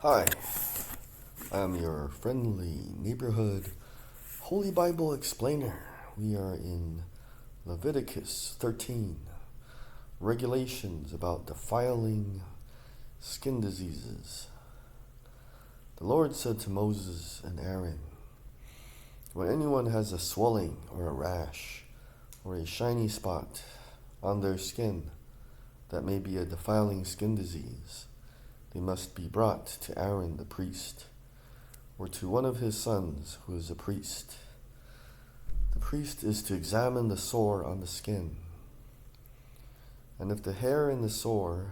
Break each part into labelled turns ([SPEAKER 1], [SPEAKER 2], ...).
[SPEAKER 1] Hi, I'm your friendly neighborhood Holy Bible explainer. We are in Leviticus 13, regulations about defiling skin diseases. The Lord said to Moses and Aaron, when anyone has a swelling or a rash or a shiny spot on their skin that may be a defiling skin disease, they must be brought to Aaron the priest, or to one of his sons who is a priest. The priest is to examine the sore on the skin, and if the hair in the sore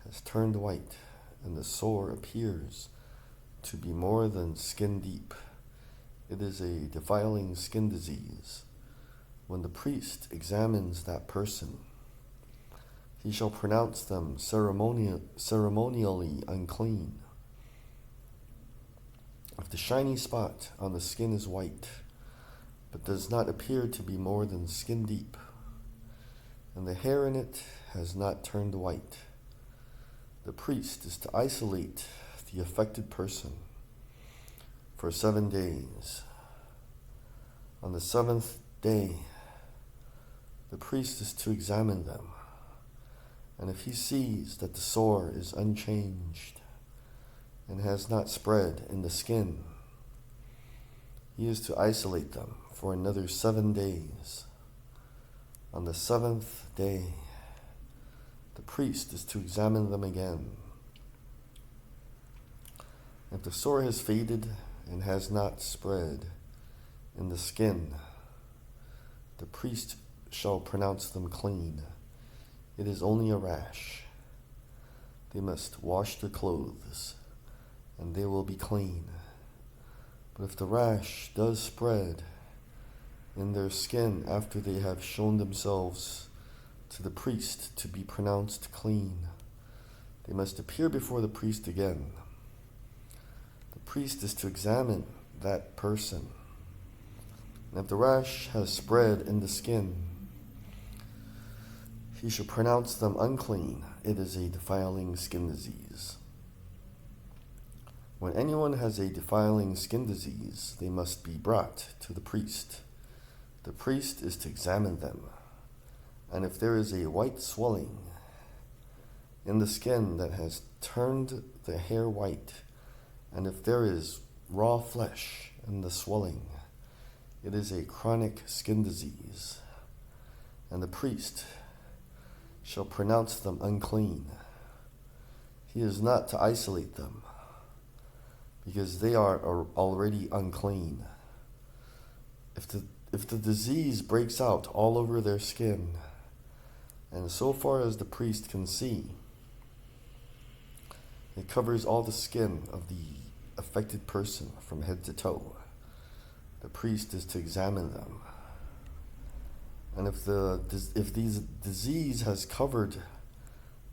[SPEAKER 1] has turned white, and the sore appears to be more than skin deep, it is a defiling skin disease. When the priest examines that person, he shall pronounce them ceremonially unclean. If the shiny spot on the skin is white, but does not appear to be more than skin deep, and the hair in it has not turned white, the priest is to isolate the affected person for 7 days. On the 7th day, the priest is to examine them. And if he sees that the sore is unchanged and has not spread in the skin, he is to isolate them for another 7 days. On the 7th day, the priest is to examine them again. If the sore has faded and has not spread in the skin, the priest shall pronounce them clean. It is only a rash. They must wash their clothes, and they will be clean. But if the rash does spread in their skin after they have shown themselves to the priest to be pronounced clean, they must appear before the priest again. The priest is to examine that person. And if the rash has spread in the skin, he shall pronounce them unclean. It is a defiling skin disease. When anyone has a defiling skin disease, they must be brought to the priest. The priest is to examine them. And if there is a white swelling in the skin that has turned the hair white, and if there is raw flesh in the swelling, it is a chronic skin disease. And the priest shall pronounce them unclean. He is not to isolate them, because they are already unclean. If the disease breaks out all over their skin, and so far as the priest can see, it covers all the skin of the affected person from head to toe, the priest is to examine them. And if the disease has covered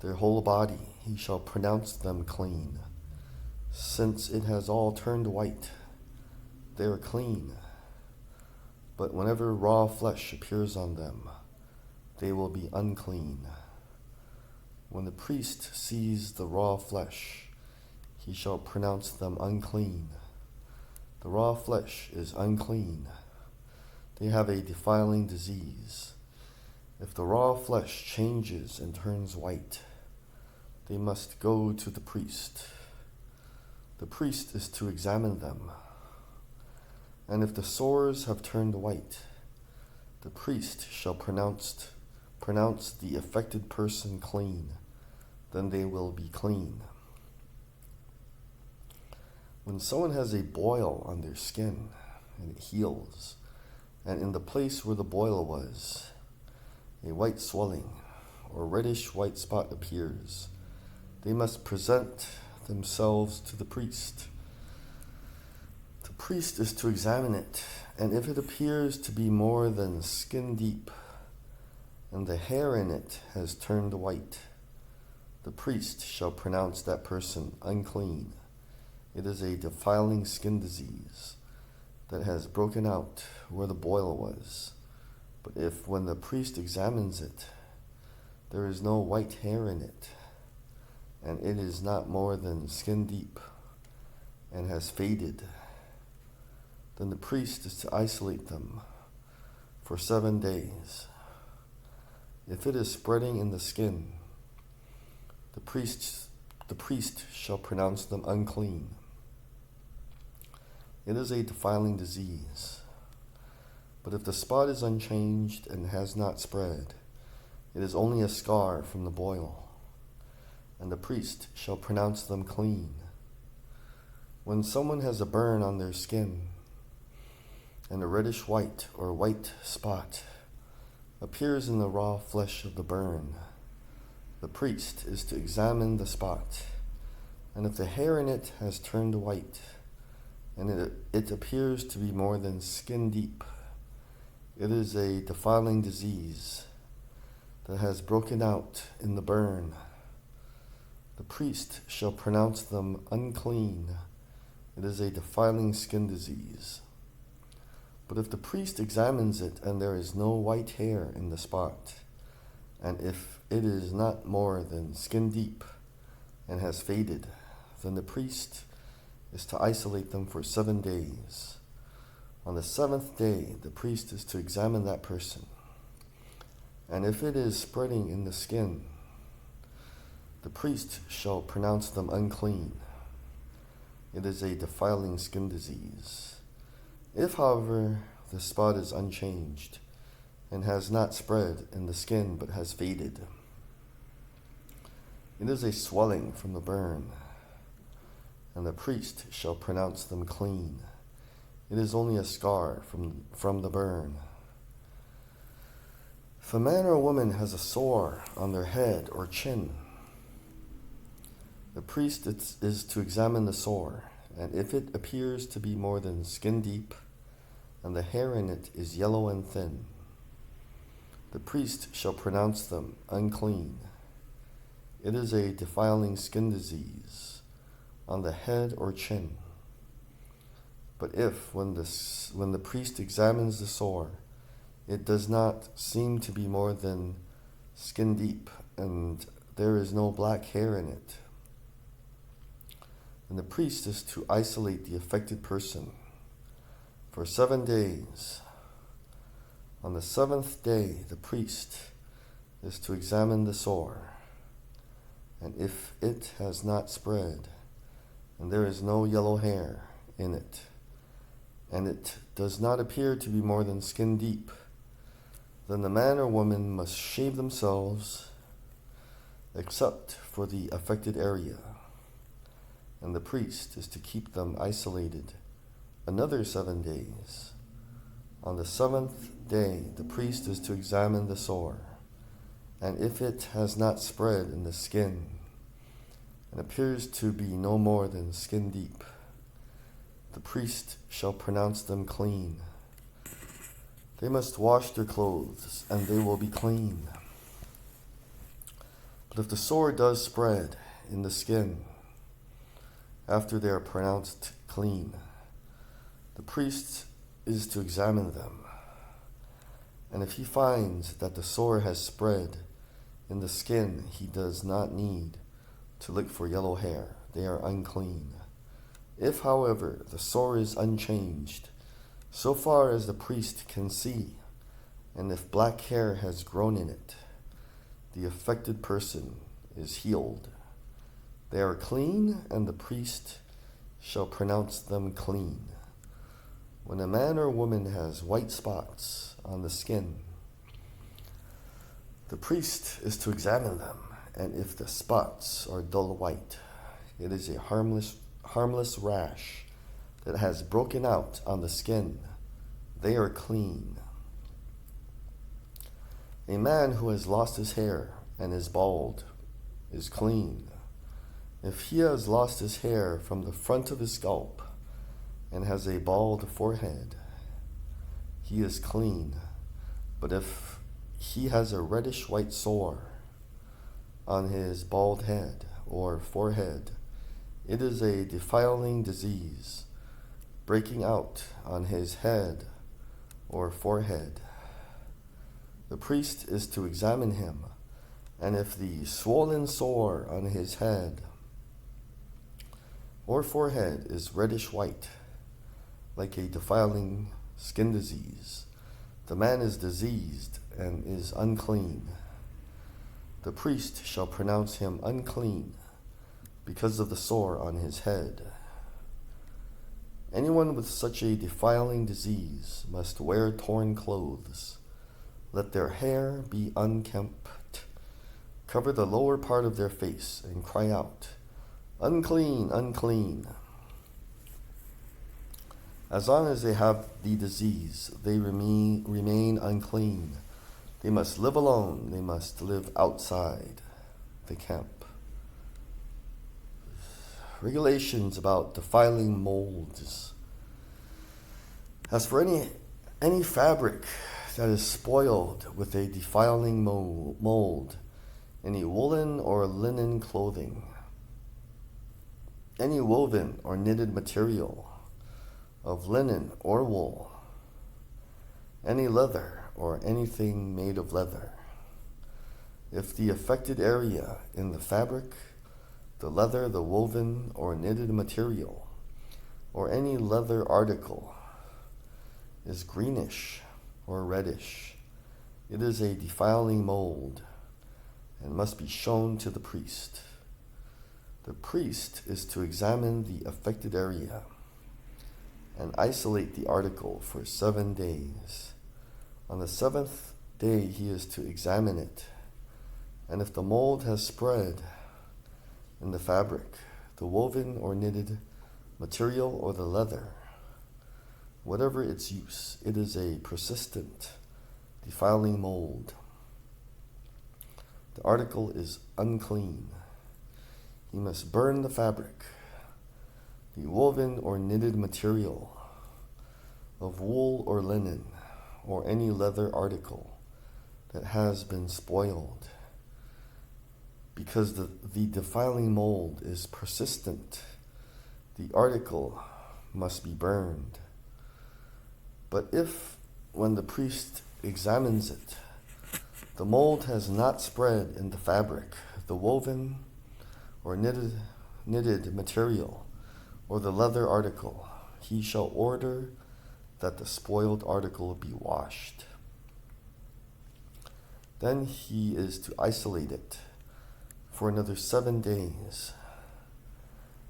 [SPEAKER 1] their whole body, he shall pronounce them clean. Since it has all turned white, they are clean. But whenever raw flesh appears on them, they will be unclean. When the priest sees the raw flesh, he shall pronounce them unclean. The raw flesh is unclean. They have a defiling disease. If the raw flesh changes and turns white, they must go to the priest. The priest is to examine them. And if the sores have turned white, the priest shall pronounce the affected person clean. Then they will be clean. When someone has a boil on their skin and it heals, and in the place where the boil was, a white swelling or reddish white spot appears, they must present themselves to the priest. The priest is to examine it, and if it appears to be more than skin deep, and the hair in it has turned white, the priest shall pronounce that person unclean. It is a defiling skin disease that has broken out where the boil was. But if, when the priest examines it, there is no white hair in it, and it is not more than skin deep and has faded, then the priest is to isolate them for 7 days. If it is spreading in the skin, the priest shall pronounce them unclean. It is a defiling disease. But if the spot is unchanged and has not spread, it is only a scar from the boil, and the priest shall pronounce them clean. When someone has a burn on their skin, and a reddish white or white spot appears in the raw flesh of the burn, the priest is to examine the spot, and if the hair in it has turned white, and it appears to be more than skin deep, it is a defiling disease that has broken out in the burn. The priest shall pronounce them unclean. It is a defiling skin disease. But if the priest examines it and there is no white hair in the spot, and if it is not more than skin deep and has faded, then the priest is to isolate them for 7 days. On the 7th day, the priest is to examine that person. And if it is spreading in the skin, the priest shall pronounce them unclean. It is a defiling skin disease. If, however, the spot is unchanged and has not spread in the skin but has faded, it is a swelling from the burn, and the priest shall pronounce them clean. It is only a scar from the burn. If a man or a woman has a sore on their head or chin, the priest is to examine the sore, and if it appears to be more than skin deep, and the hair in it is yellow and thin, the priest shall pronounce them unclean. It is a defiling skin disease on the head or chin. But if, when the priest examines the sore, it does not seem to be more than skin deep, and there is no black hair in it, then the priest is to isolate the affected person for 7 days. On the 7th day, the priest is to examine the sore, and if it has not spread, and there is no yellow hair in it, and it does not appear to be more than skin deep, then the man or woman must shave themselves except for the affected area, and the priest is to keep them isolated another 7 days. On the 7th day, the priest is to examine the sore, and if it has not spread in the skin and appears to be no more than skin deep, the priest shall pronounce them clean. They must wash their clothes, and they will be clean. But if the sore does spread in the skin after they are pronounced clean, the priest is to examine them. And if he finds that the sore has spread in the skin, he does not need to look for yellow hair. They are unclean. If, however, the sore is unchanged, so far as the priest can see, and if black hair has grown in it, the affected person is healed. They are clean, and the priest shall pronounce them clean. When a man or woman has white spots on the skin, the priest is to examine them, and if the spots are dull white, it is a harmless rash that has broken out on the skin. They are clean. A man who has lost his hair and is bald is clean. If he has lost his hair from the front of his scalp and has a bald forehead, he is clean. But if he has a reddish white sore on his bald head or forehead, it is a defiling disease breaking out on his head or forehead. The priest is to examine him, And if the swollen sore on his head or forehead is reddish white, like a defiling skin disease, the man is diseased and is unclean. The priest shall pronounce him unclean because of the sore on his head. Anyone with such a defiling disease must wear torn clothes. Let their hair be unkempt. Cover the lower part of their face and cry out, "Unclean, unclean." As long as they have the disease, they remain unclean. They must live alone. They must live outside the camp. Regulations about defiling molds. As for any fabric that is spoiled with a defiling mold, any woolen or linen clothing, any woven or knitted material of linen or wool, any leather or anything made of leather. If the affected area in the fabric, the leather, the woven or knitted material, or any leather article is greenish or reddish, it is a defiling mold and must be shown to the priest. The priest is to examine the affected area and isolate the article for 7 days. On the 7th day he is to examine it, and if the mold has spread in the fabric, the woven or knitted material, or the leather, whatever its use, it is a persistent, defiling mold. The article is unclean. He must burn the fabric, the woven or knitted material of wool or linen, or any leather article that has been spoiled, because the defiling mold is persistent. The article must be burned. But if, when the priest examines it, the mold has not spread in the fabric, the woven or knitted material, or the leather article, he shall order that the spoiled article be washed. Then he is to isolate it for another 7 days.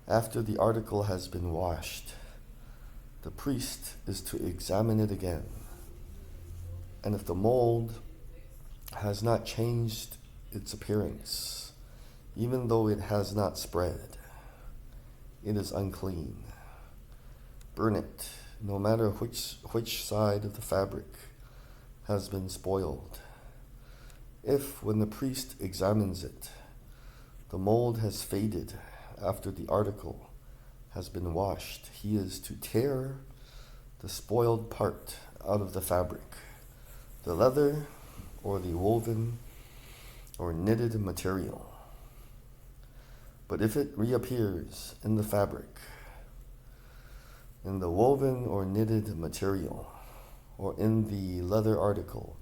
[SPEAKER 1] After the article has been washed, the priest is to examine it again. And if the mold has not changed its appearance, even though it has not spread, it is unclean. Burn it, no matter which side of the fabric has been spoiled. If, when the priest examines it, the mold has faded after the article has been washed, he is to tear the spoiled part out of the fabric, the leather or the woven or knitted material. But if it reappears in the fabric, in the woven or knitted material, or in the leather article,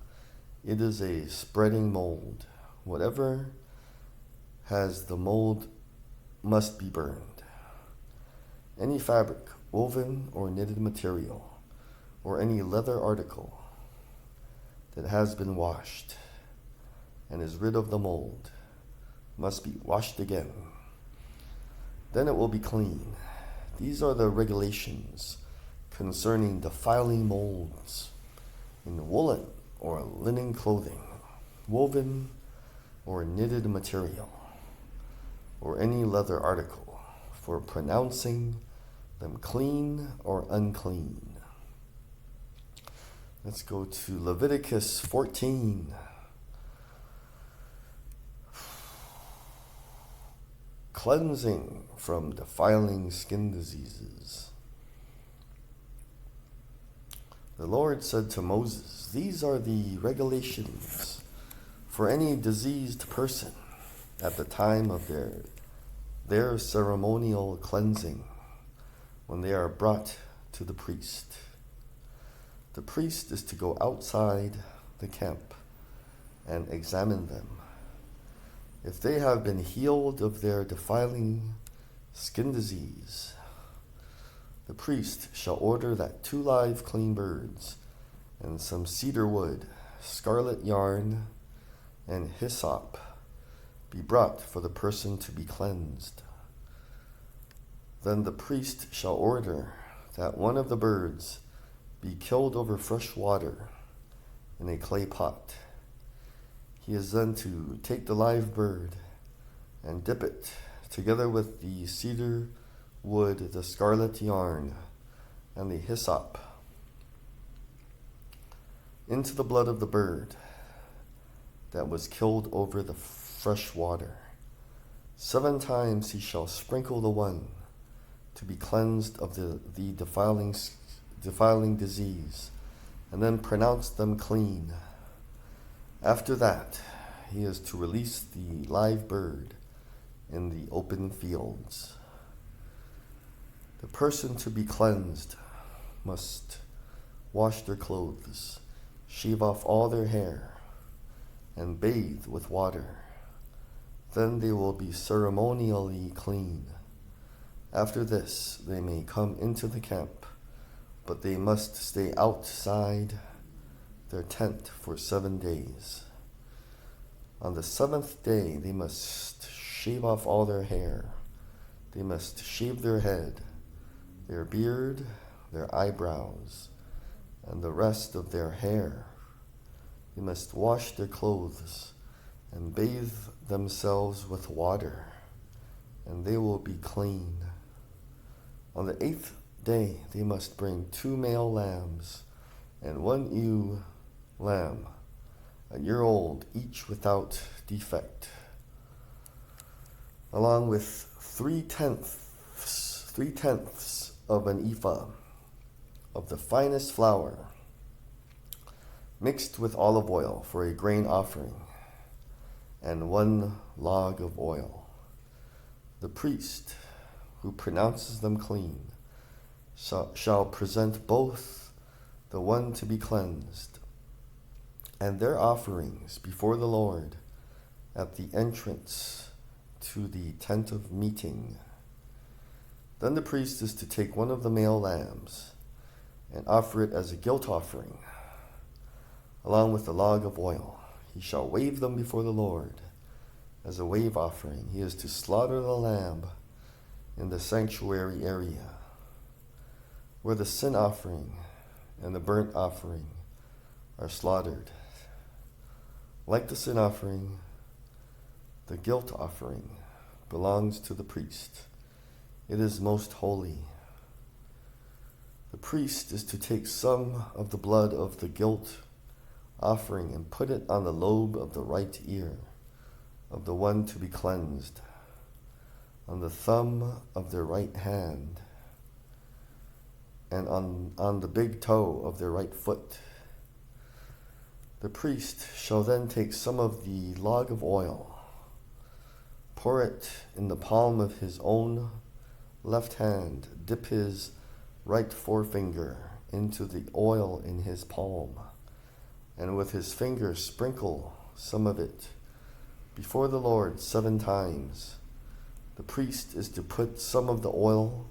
[SPEAKER 1] it is a spreading mold. Whatever has the mold must be burned. Any fabric, woven or knitted material, or any leather article that has been washed and is rid of the mold must be washed again. Then it will be clean. These are the regulations concerning defiling molds in woolen or linen clothing, woven or knitted material, or any leather article, for pronouncing them clean or unclean. Let's go to Leviticus 14. Cleansing from defiling skin diseases. The Lord said to Moses, "These are the regulations for any diseased person at the time of their ceremonial cleansing, when they are brought to the priest. The priest is to go outside the camp and examine them. If they have been healed of their defiling skin disease, the priest shall order that 2 live clean birds and some cedar wood, scarlet yarn, and hyssop be brought for the person to be cleansed. Then the priest shall order that one of the birds be killed over fresh water in a clay pot. He is then to take the live bird and dip it, together with the cedar wood, the scarlet yarn, and the hyssop, into the blood of the bird that was killed over the fresh water. 7 times he shall sprinkle the one to be cleansed of the defiling disease, and then pronounce them clean. After that, he is to release the live bird in the open fields. The person to be cleansed must wash their clothes, shave off all their hair, and bathe with water. Then they will be ceremonially clean. After this, they may come into the camp, but they must stay outside their tent for 7 days. On the 7th day, they must shave off all their hair. They must shave their head, their beard, their eyebrows, and the rest of their hair. They must wash their clothes and bathe themselves with water, and they will be clean. On the 8th day, they must bring 2 male lambs and 1 ewe lamb, a year old, each without defect, along with 3/10 of an ephah of the finest flour, mixed with olive oil for a grain offering, and 1 log of oil. The priest who pronounces them clean shall present both the one to be cleansed and their offerings before the Lord at the entrance to the tent of meeting. Then the priest is to take one of the male lambs and offer it as a guilt offering, along with the log of oil. He shall wave them before the Lord as a wave offering. He is to slaughter the lamb in the sanctuary area, where the sin offering and the burnt offering are slaughtered. Like the sin offering, the guilt offering belongs to the priest. It is most holy. The priest is to take some of the blood of the guilt offering and put it on the lobe of the right ear of the one to be cleansed, on the thumb of their right hand, and on the big toe of their right foot. The priest shall then take some of the log of oil, pour it in the palm of his own left hand, dip his right forefinger into the oil in his palm, and with his finger sprinkle some of it before the Lord 7 times. The priest is to put some of the oil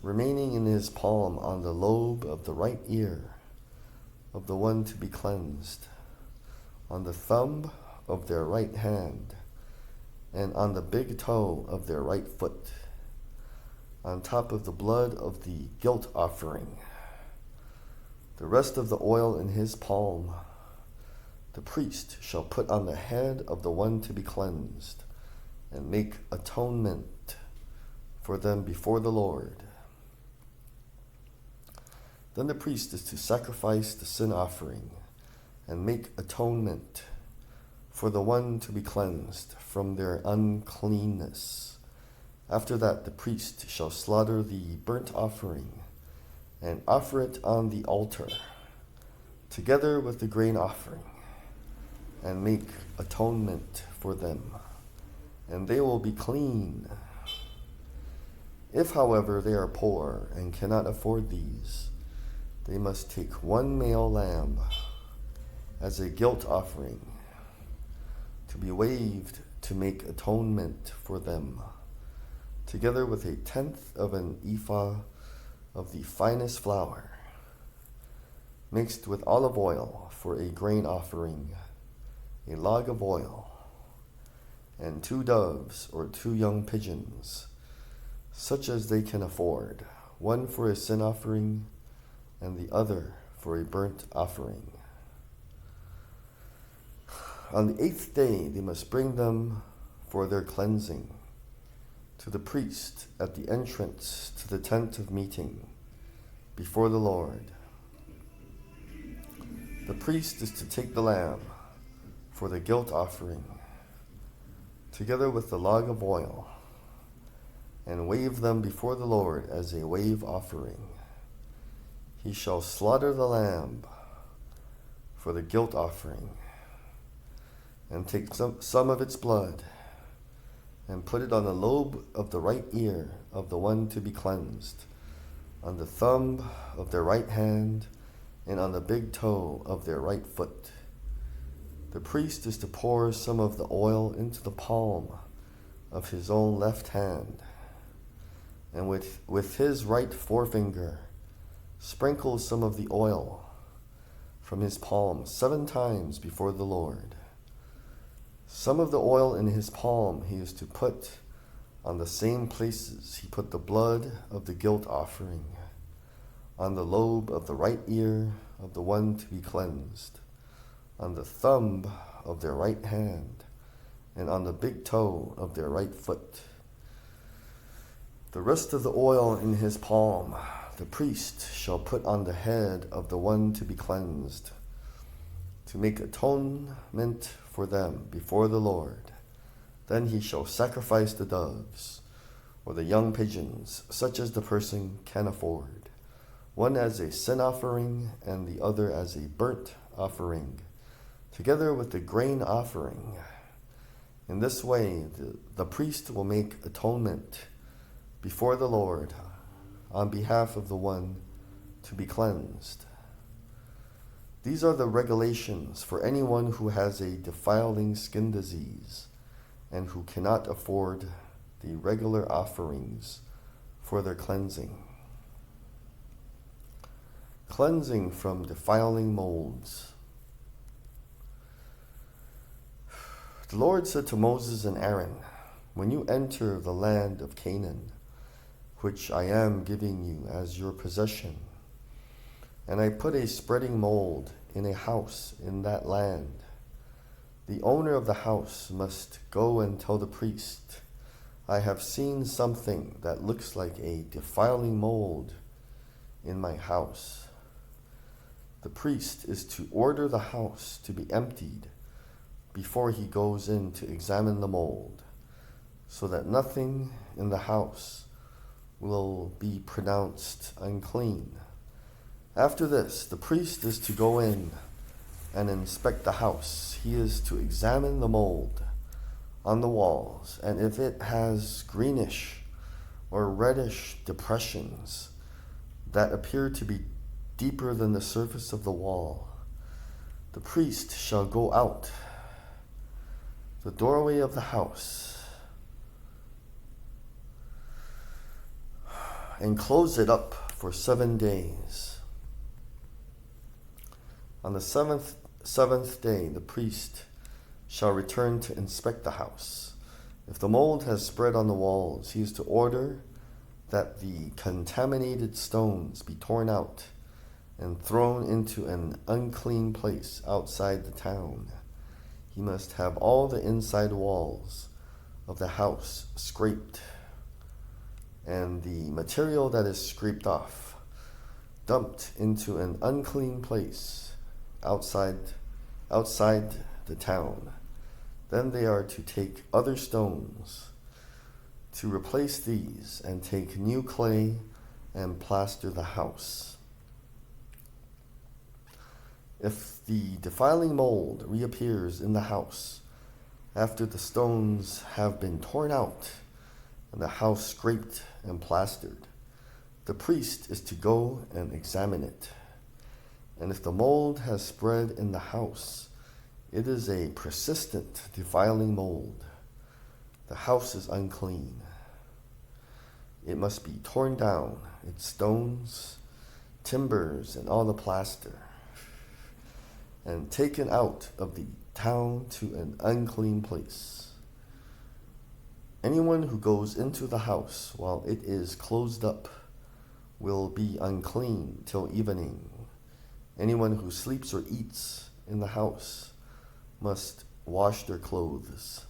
[SPEAKER 1] remaining in his palm on the lobe of the right ear of the one to be cleansed, on the thumb of their right hand, and on the big toe of their right foot, on top of the blood of the guilt offering. The rest of the oil in his palm the priest shall put on the head of the one to be cleansed, and make atonement for them before the Lord. Then the priest is to sacrifice the sin offering and make atonement for the one to be cleansed from their uncleanness. After that, the priest shall slaughter the burnt offering and offer it on the altar, together with the grain offering, and make atonement for them, and they will be clean. If, however, they are poor and cannot afford these, they must take 1 male lamb as a guilt offering, to be waved to make atonement for them, together with 1/10 of an ephah of the finest flour, mixed with olive oil for a grain offering, a log of oil, and 2 doves or 2 young pigeons, such as they can afford, one for a sin offering and the other for a burnt offering. On the 8th day they must bring them for their cleansing to the priest at the entrance to the tent of meeting before the Lord. The priest is to take the lamb for the guilt offering, together with the log of oil, and wave them before the Lord as a wave offering. He shall slaughter the lamb for the guilt offering, and take some of its blood, and put it on the lobe of the right ear of the one to be cleansed, on the thumb of their right hand, and on the big toe of their right foot. The priest is to pour some of the oil into the palm of his own left hand, and with his right forefinger sprinkle some of the oil from his palm 7 times before the Lord. Some of the oil in his palm he is to put on the same places he put the blood of the guilt offering, on the lobe of the right ear of the one to be cleansed, on the thumb of their right hand, and on the big toe of their right foot. The rest of the oil in his palm the priest shall put on the head of the one to be cleansed, to make atonement for them before the Lord. Then he shall sacrifice the doves or the young pigeons, such as the person can afford, one as a sin offering and the other as a burnt offering, together with the grain offering. In this way, the priest will make atonement before the Lord on behalf of the one to be cleansed. These are the regulations for anyone who has a defiling skin disease and who cannot afford the regular offerings for their cleansing. Cleansing from defiling molds. The Lord said to Moses and Aaron, "When you enter the land of Canaan, which I am giving you as your possession, and I put a spreading mold in a house in that land, the owner of the house must go and tell the priest, 'I have seen something that looks like a defiling mold in my house.' The priest is to order the house to be emptied before he goes in to examine the mold, so that nothing in the house will be pronounced unclean. After this, the priest is to go in and inspect the house. He is to examine the mold on the walls, and if it has greenish or reddish depressions that appear to be deeper than the surface of the wall, the priest shall go out the doorway of the house and close it up for 7 days. On the seventh day, the priest shall return to inspect the house. If the mold has spread on the walls, he is to order that the contaminated stones be torn out and thrown into an unclean place outside the town. He must have all the inside walls of the house scraped, and the material that is scraped off dumped into an unclean place outside the town. Then they are to take other stones to replace these, and take new clay and plaster the house. If the defiling mold reappears in the house after the stones have been torn out and the house scraped and plastered, the priest is to go and examine it. And if the mold has spread in the house, it is a persistent defiling mold. the house is unclean. It must be torn down, its stones, timbers, and all the plaster, and taken out of the town to an unclean place. Anyone who goes into the house while it is closed up will be unclean till evening. Anyone who sleeps or eats in the house must wash their clothes.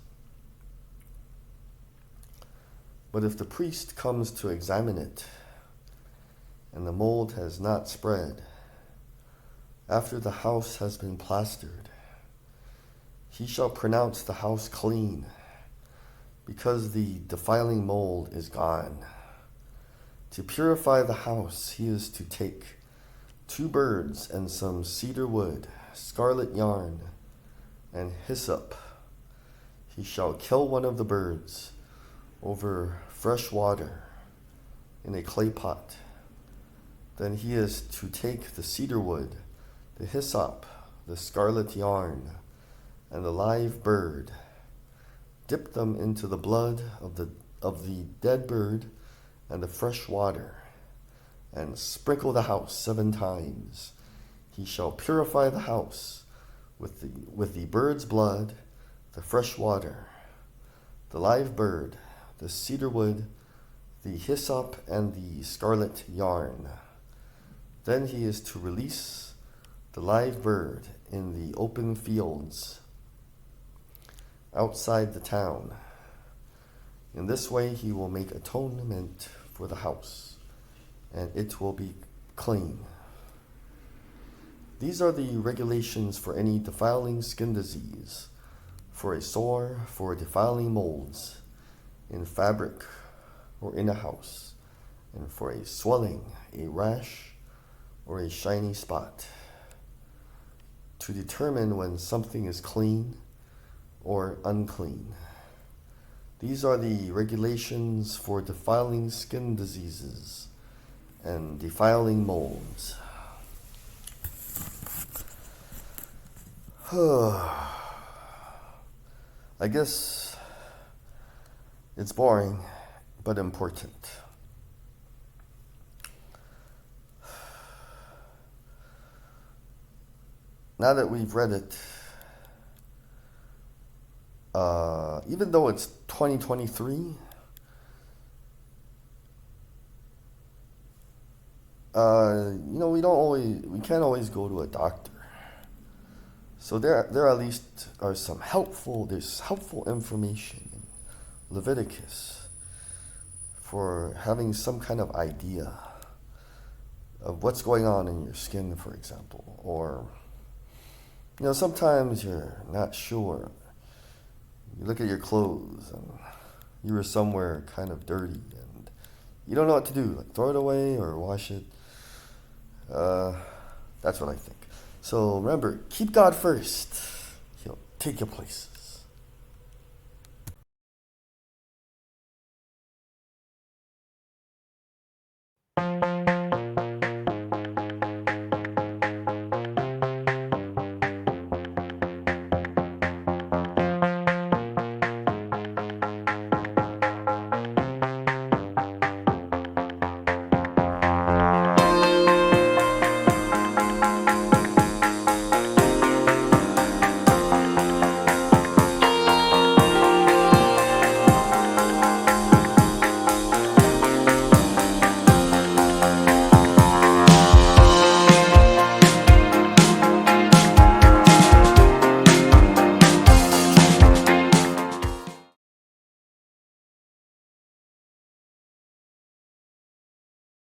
[SPEAKER 1] But if the priest comes to examine it, and the mold has not spread, after the house has been plastered, he shall pronounce the house clean, because the defiling mold is gone. To purify the house, he is to take 2 birds and some cedar wood, scarlet yarn, and hyssop. He shall kill one of the birds over fresh water in a clay pot. Then he is to take the cedar wood, the hyssop, the scarlet yarn, and the live bird, dip them into the blood of the dead bird and the fresh water, and sprinkle the house 7 times. He shall purify the house with the bird's blood, the fresh water, the live bird, the cedar wood, the hyssop, and the scarlet yarn. Then he is to release the live bird in the open fields outside the town. In this way he will make atonement for the house, and it will be clean. These are the regulations for any defiling skin disease, for a sore, for defiling molds, in fabric or in a house, and for a swelling, a rash, or a shiny spot, to determine when something is clean or unclean. These are the regulations for defiling skin diseases and defiling molds. I guess it's boring, but important. Now that we've read it, even though it's 2023, we can't always go to a doctor. So there at least are there's helpful information in Leviticus for having some kind of idea of what's going on in your skin, for example. Or, sometimes you're not sure. You look at your clothes and you were somewhere kind of dirty and you don't know what to do, like throw it away or wash it. That's what I think. So remember, keep God first. He'll take your places.